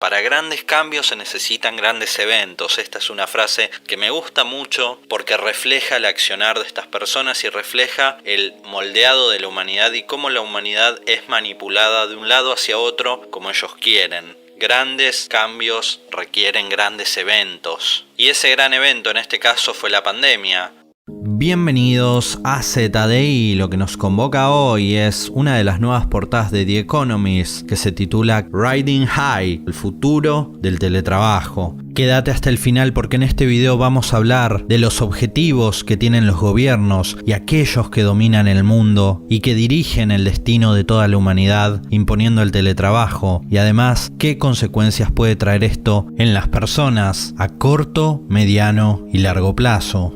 Para grandes cambios se necesitan grandes eventos. Esta es una frase que me gusta mucho porque refleja el accionar de estas personas y refleja el moldeado de la humanidad y cómo la humanidad es manipulada de un lado hacia otro como ellos quieren. Grandes cambios requieren grandes eventos. Y ese gran evento en este caso fue la pandemia. Bienvenidos a ZDI. Lo que nos convoca hoy es una de las nuevas portadas de The Economist que se titula Riding High, el futuro del teletrabajo. Quédate hasta el final porque en este video vamos a hablar de los objetivos que tienen los gobiernos y aquellos que dominan el mundo y que dirigen el destino de toda la humanidad imponiendo el teletrabajo, y además qué consecuencias puede traer esto en las personas a corto, mediano y largo plazo.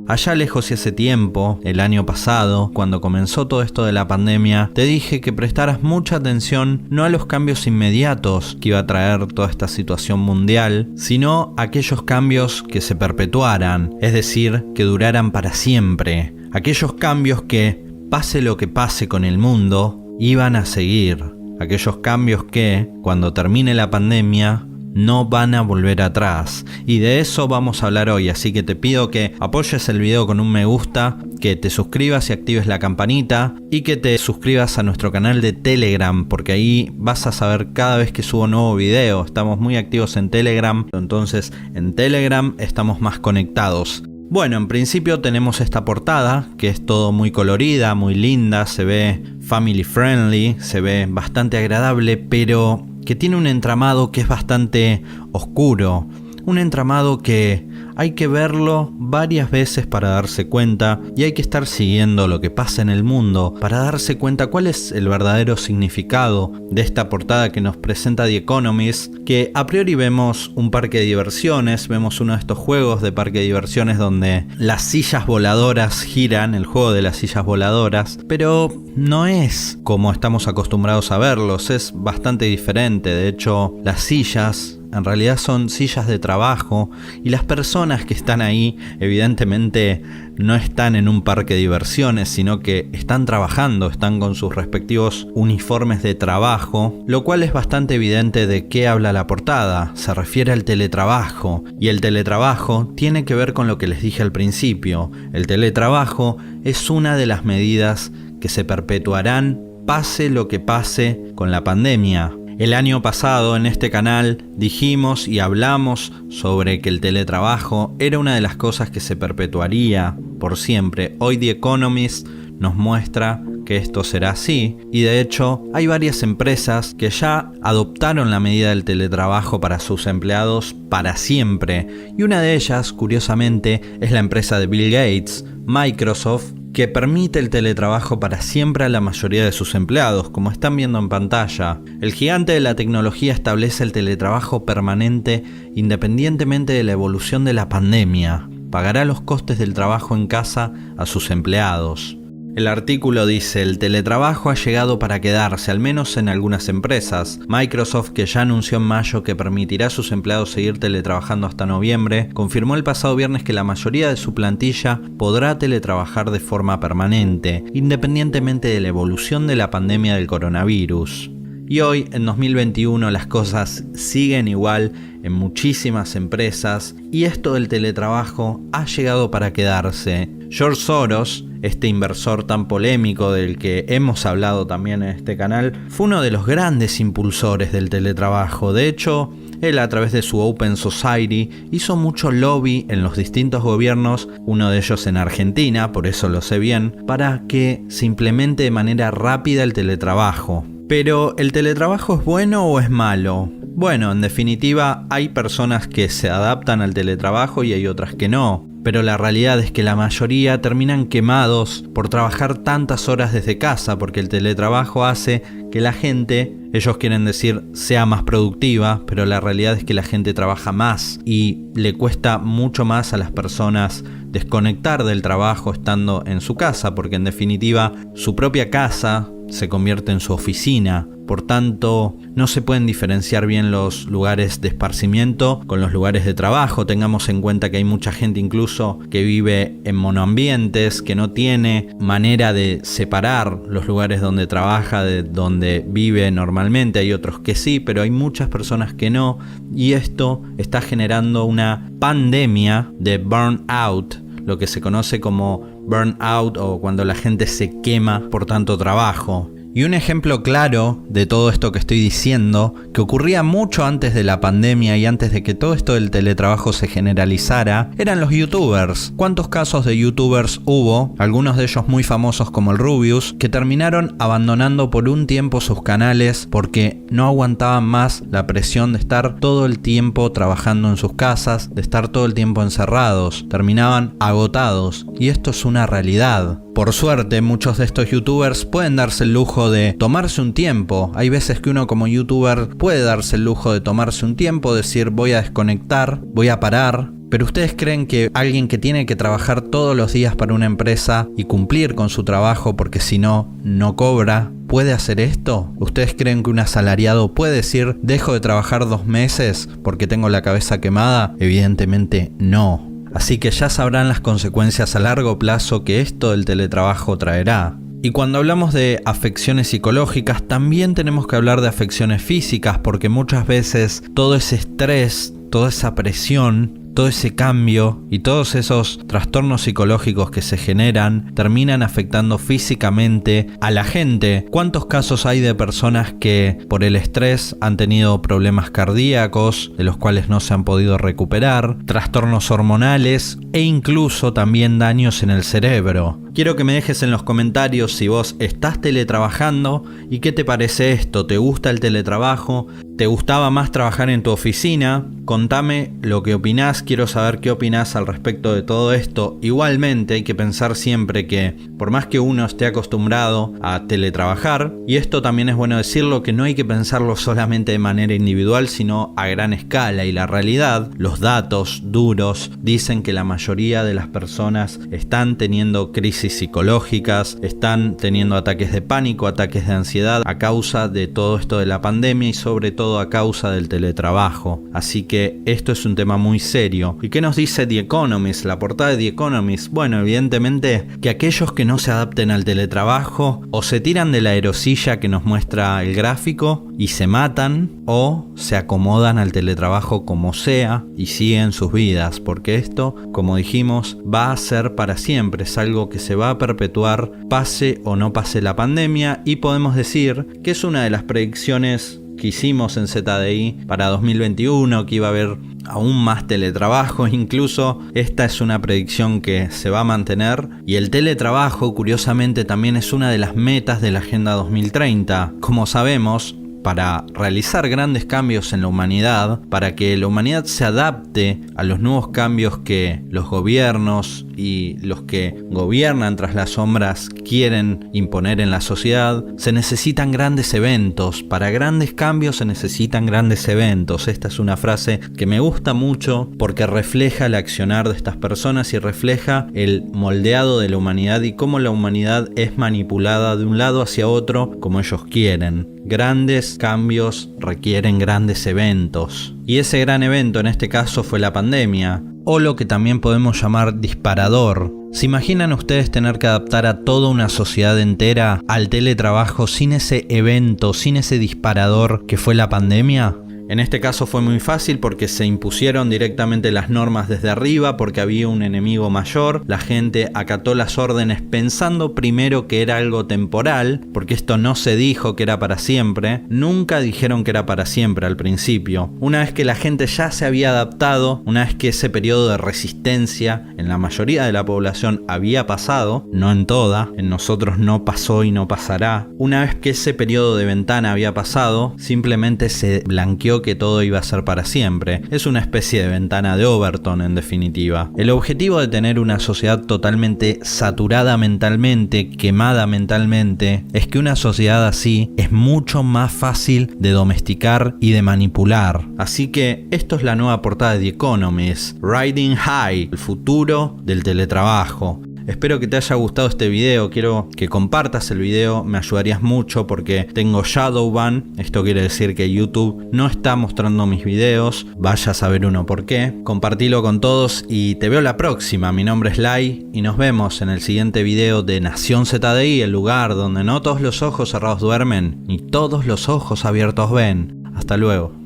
Allá lejos y hace tiempo, el año pasado, cuando comenzó todo esto de la pandemia, te dije que prestaras mucha atención no a los cambios inmediatos que iba a traer toda esta situación mundial, sino a aquellos cambios que se perpetuaran, es decir, que duraran para siempre. Aquellos cambios que, pase lo que pase con el mundo, iban a seguir. Aquellos cambios que, cuando termine la pandemia, no van a volver atrás, y de eso vamos a hablar hoy, así que te pido que apoyes el video con un me gusta, que te suscribas y actives la campanita y que te suscribas a nuestro canal de Telegram, porque ahí vas a saber cada vez que subo nuevo video. Estamos muy activos en Telegram, entonces en Telegram estamos más conectados. Bueno, en principio tenemos esta portada que es todo muy colorida, muy linda, se ve family friendly, se ve bastante agradable, pero que tiene un entramado que es bastante oscuro, un entramado que hay que verlo varias veces para darse cuenta, y hay que estar siguiendo lo que pasa en el mundo para darse cuenta cuál es el verdadero significado de esta portada que nos presenta The Economist, que a priori vemos un parque de diversiones, vemos uno de estos juegos de parque de diversiones donde las sillas voladoras giran, el juego de las sillas voladoras, pero no es como estamos acostumbrados a verlos, es bastante diferente. De hecho, las sillas en realidad son sillas de trabajo y las personas que están ahí evidentemente no están en un parque de diversiones, sino que están trabajando, están con sus respectivos uniformes de trabajo, lo cual es bastante evidente de qué habla la portada. Se refiere al teletrabajo, y el teletrabajo tiene que ver con lo que les dije al principio. El teletrabajo es una de las medidas que se perpetuarán pase lo que pase con la pandemia. El año pasado en este canal dijimos y hablamos sobre que el teletrabajo era una de las cosas que se perpetuaría por siempre. Hoy The Economist nos muestra que esto será así, y de hecho hay varias empresas que ya adoptaron la medida del teletrabajo para sus empleados para siempre, y una de ellas, curiosamente, es la empresa de Bill Gates, Microsoft, que permite el teletrabajo para siempre a la mayoría de sus empleados, como están viendo en pantalla. El gigante de la tecnología establece el teletrabajo permanente independientemente de la evolución de la pandemia. Pagará los costes del trabajo en casa a sus empleados. El artículo dice: el teletrabajo ha llegado para quedarse, al menos en algunas empresas. Microsoft, que ya anunció en mayo que permitirá a sus empleados seguir teletrabajando hasta noviembre, confirmó el pasado viernes que la mayoría de su plantilla podrá teletrabajar de forma permanente, independientemente de la evolución de la pandemia del coronavirus. Y hoy, en 2021, las cosas siguen igual en muchísimas empresas, y esto del teletrabajo ha llegado para quedarse. George Soros, este inversor tan polémico del que hemos hablado también en este canal, fue uno de los grandes impulsores del teletrabajo. De hecho, él, a través de su Open Society, hizo mucho lobby en los distintos gobiernos, uno de ellos en Argentina, por eso lo sé bien, para que se implemente de manera rápida el teletrabajo. Pero, ¿el teletrabajo es bueno o es malo? Bueno, en definitiva, hay personas que se adaptan al teletrabajo y hay otras que no. Pero la realidad es que la mayoría terminan quemados por trabajar tantas horas desde casa, porque el teletrabajo hace que la gente, ellos quieren decir, sea más productiva, pero la realidad es que la gente trabaja más y le cuesta mucho más a las personas desconectar del trabajo estando en su casa, porque en definitiva su propia casa se convierte en su oficina. por tanto no se pueden diferenciar bien los lugares de esparcimiento con los lugares de trabajo. Tengamos en cuenta que hay mucha gente incluso que vive en monoambientes, que no tiene manera de separar los lugares donde trabaja de donde vive normalmente. Hay otros que sí, pero hay muchas personas que no, y esto está generando una pandemia de burnout, lo que se conoce como burnout o cuando la gente se quema por tanto trabajo. Y un ejemplo claro de todo esto que estoy diciendo, que ocurría mucho antes de la pandemia y antes de que todo esto del teletrabajo se generalizara, eran los youtubers. ¿Cuántos casos de youtubers hubo? Algunos de ellos muy famosos como el Rubius, que terminaron abandonando por un tiempo sus canales porque no aguantaban más la presión de estar todo el tiempo trabajando en sus casas, de estar todo el tiempo encerrados. Terminaban agotados, y esto es una realidad. Por suerte, muchos de estos youtubers pueden darse el lujo de tomarse un tiempo. Hay veces que uno como youtuber puede darse el lujo de tomarse un tiempo, decir voy a desconectar, voy a parar. Pero ¿ustedes creen que alguien que tiene que trabajar todos los días para una empresa y cumplir con su trabajo porque si no, no cobra, puede hacer esto? ¿Ustedes creen que un asalariado puede decir dejo de trabajar 2 meses porque tengo la cabeza quemada? Evidentemente no. Así que ya sabrán las consecuencias a largo plazo que esto del teletrabajo traerá. Y cuando hablamos de afecciones psicológicas, también tenemos que hablar de afecciones físicas, porque muchas veces todo ese estrés, toda esa presión, todo ese cambio y todos esos trastornos psicológicos que se generan terminan afectando físicamente a la gente. ¿Cuántos casos hay de personas que por el estrés han tenido problemas cardíacos de los cuales no se han podido recuperar, trastornos hormonales e incluso también daños en el cerebro? Quiero que me dejes en los comentarios si vos estás teletrabajando y qué te parece esto. ¿Te gusta el teletrabajo? ¿Te gustaba más trabajar en tu oficina? Contame lo que opinás, quiero saber qué opinás al respecto de todo esto. Igualmente hay que pensar siempre que por más que uno esté acostumbrado a teletrabajar, y esto también es bueno decirlo, que no hay que pensarlo solamente de manera individual sino a gran escala, y la realidad, los datos duros dicen que la mayoría de las personas están teniendo crisis psicológicas, están teniendo ataques de pánico, ataques de ansiedad a causa de todo esto de la pandemia y sobre todo a causa del teletrabajo. Así que esto es un tema muy serio. ¿Y qué nos dice The Economist? La portada de The Economist. Bueno, evidentemente que aquellos que no se adapten al teletrabajo o se tiran de la aerosilla que nos muestra el gráfico y se matan, o se acomodan al teletrabajo como sea y siguen sus vidas, porque esto, como dijimos, va a ser para siempre, es algo que se va a perpetuar pase o no pase la pandemia, y podemos decir que es una de las predicciones que hicimos en ZDI para 2021, que iba a haber aún más teletrabajo. Incluso esta es una predicción que se va a mantener, y el teletrabajo curiosamente también es una de las metas de la Agenda 2030. Como sabemos, para realizar grandes cambios en la humanidad, para que la humanidad se adapte a los nuevos cambios que los gobiernos y los que gobiernan tras las sombras quieren imponer en la sociedad, se necesitan grandes eventos. Para grandes cambios se necesitan grandes eventos. Esta es una frase que me gusta mucho porque refleja el accionar de estas personas y refleja el moldeado de la humanidad y cómo la humanidad es manipulada de un lado hacia otro como ellos quieren. Grandes cambios requieren grandes eventos. Y ese gran evento en este caso fue la pandemia, o lo que también podemos llamar disparador. ¿Se imaginan ustedes tener que adaptar a toda una sociedad entera al teletrabajo sin ese evento, sin ese disparador que fue la pandemia? En este caso fue muy fácil porque se impusieron directamente las normas desde arriba, porque había un enemigo mayor. La gente acató las órdenes pensando primero que era algo temporal, porque esto no se dijo que era para siempre. Nunca dijeron que era para siempre al principio. Una vez que la gente ya se había adaptado, una vez que ese periodo de resistencia en la mayoría de la población había pasado, no en toda, en nosotros no pasó y no pasará. Una vez que ese periodo de ventana había pasado, simplemente se blanqueó que todo iba a ser para siempre. Es una especie de ventana de Overton, en definitiva. El objetivo de tener una sociedad totalmente saturada mentalmente, quemada mentalmente, es que una sociedad así es mucho más fácil de domesticar y de manipular. Así que esto es la nueva portada de The Economist, Riding High, el futuro del teletrabajo. Espero que te haya gustado este video, quiero que compartas el video, me ayudarías mucho porque tengo shadow ban, esto quiere decir que YouTube no está mostrando mis videos, vaya a saber uno por qué. Compartilo con todos y te veo la próxima. Mi nombre es Lai y nos vemos en el siguiente video de Nación ZDI, el lugar donde no todos los ojos cerrados duermen ni todos los ojos abiertos ven. Hasta luego.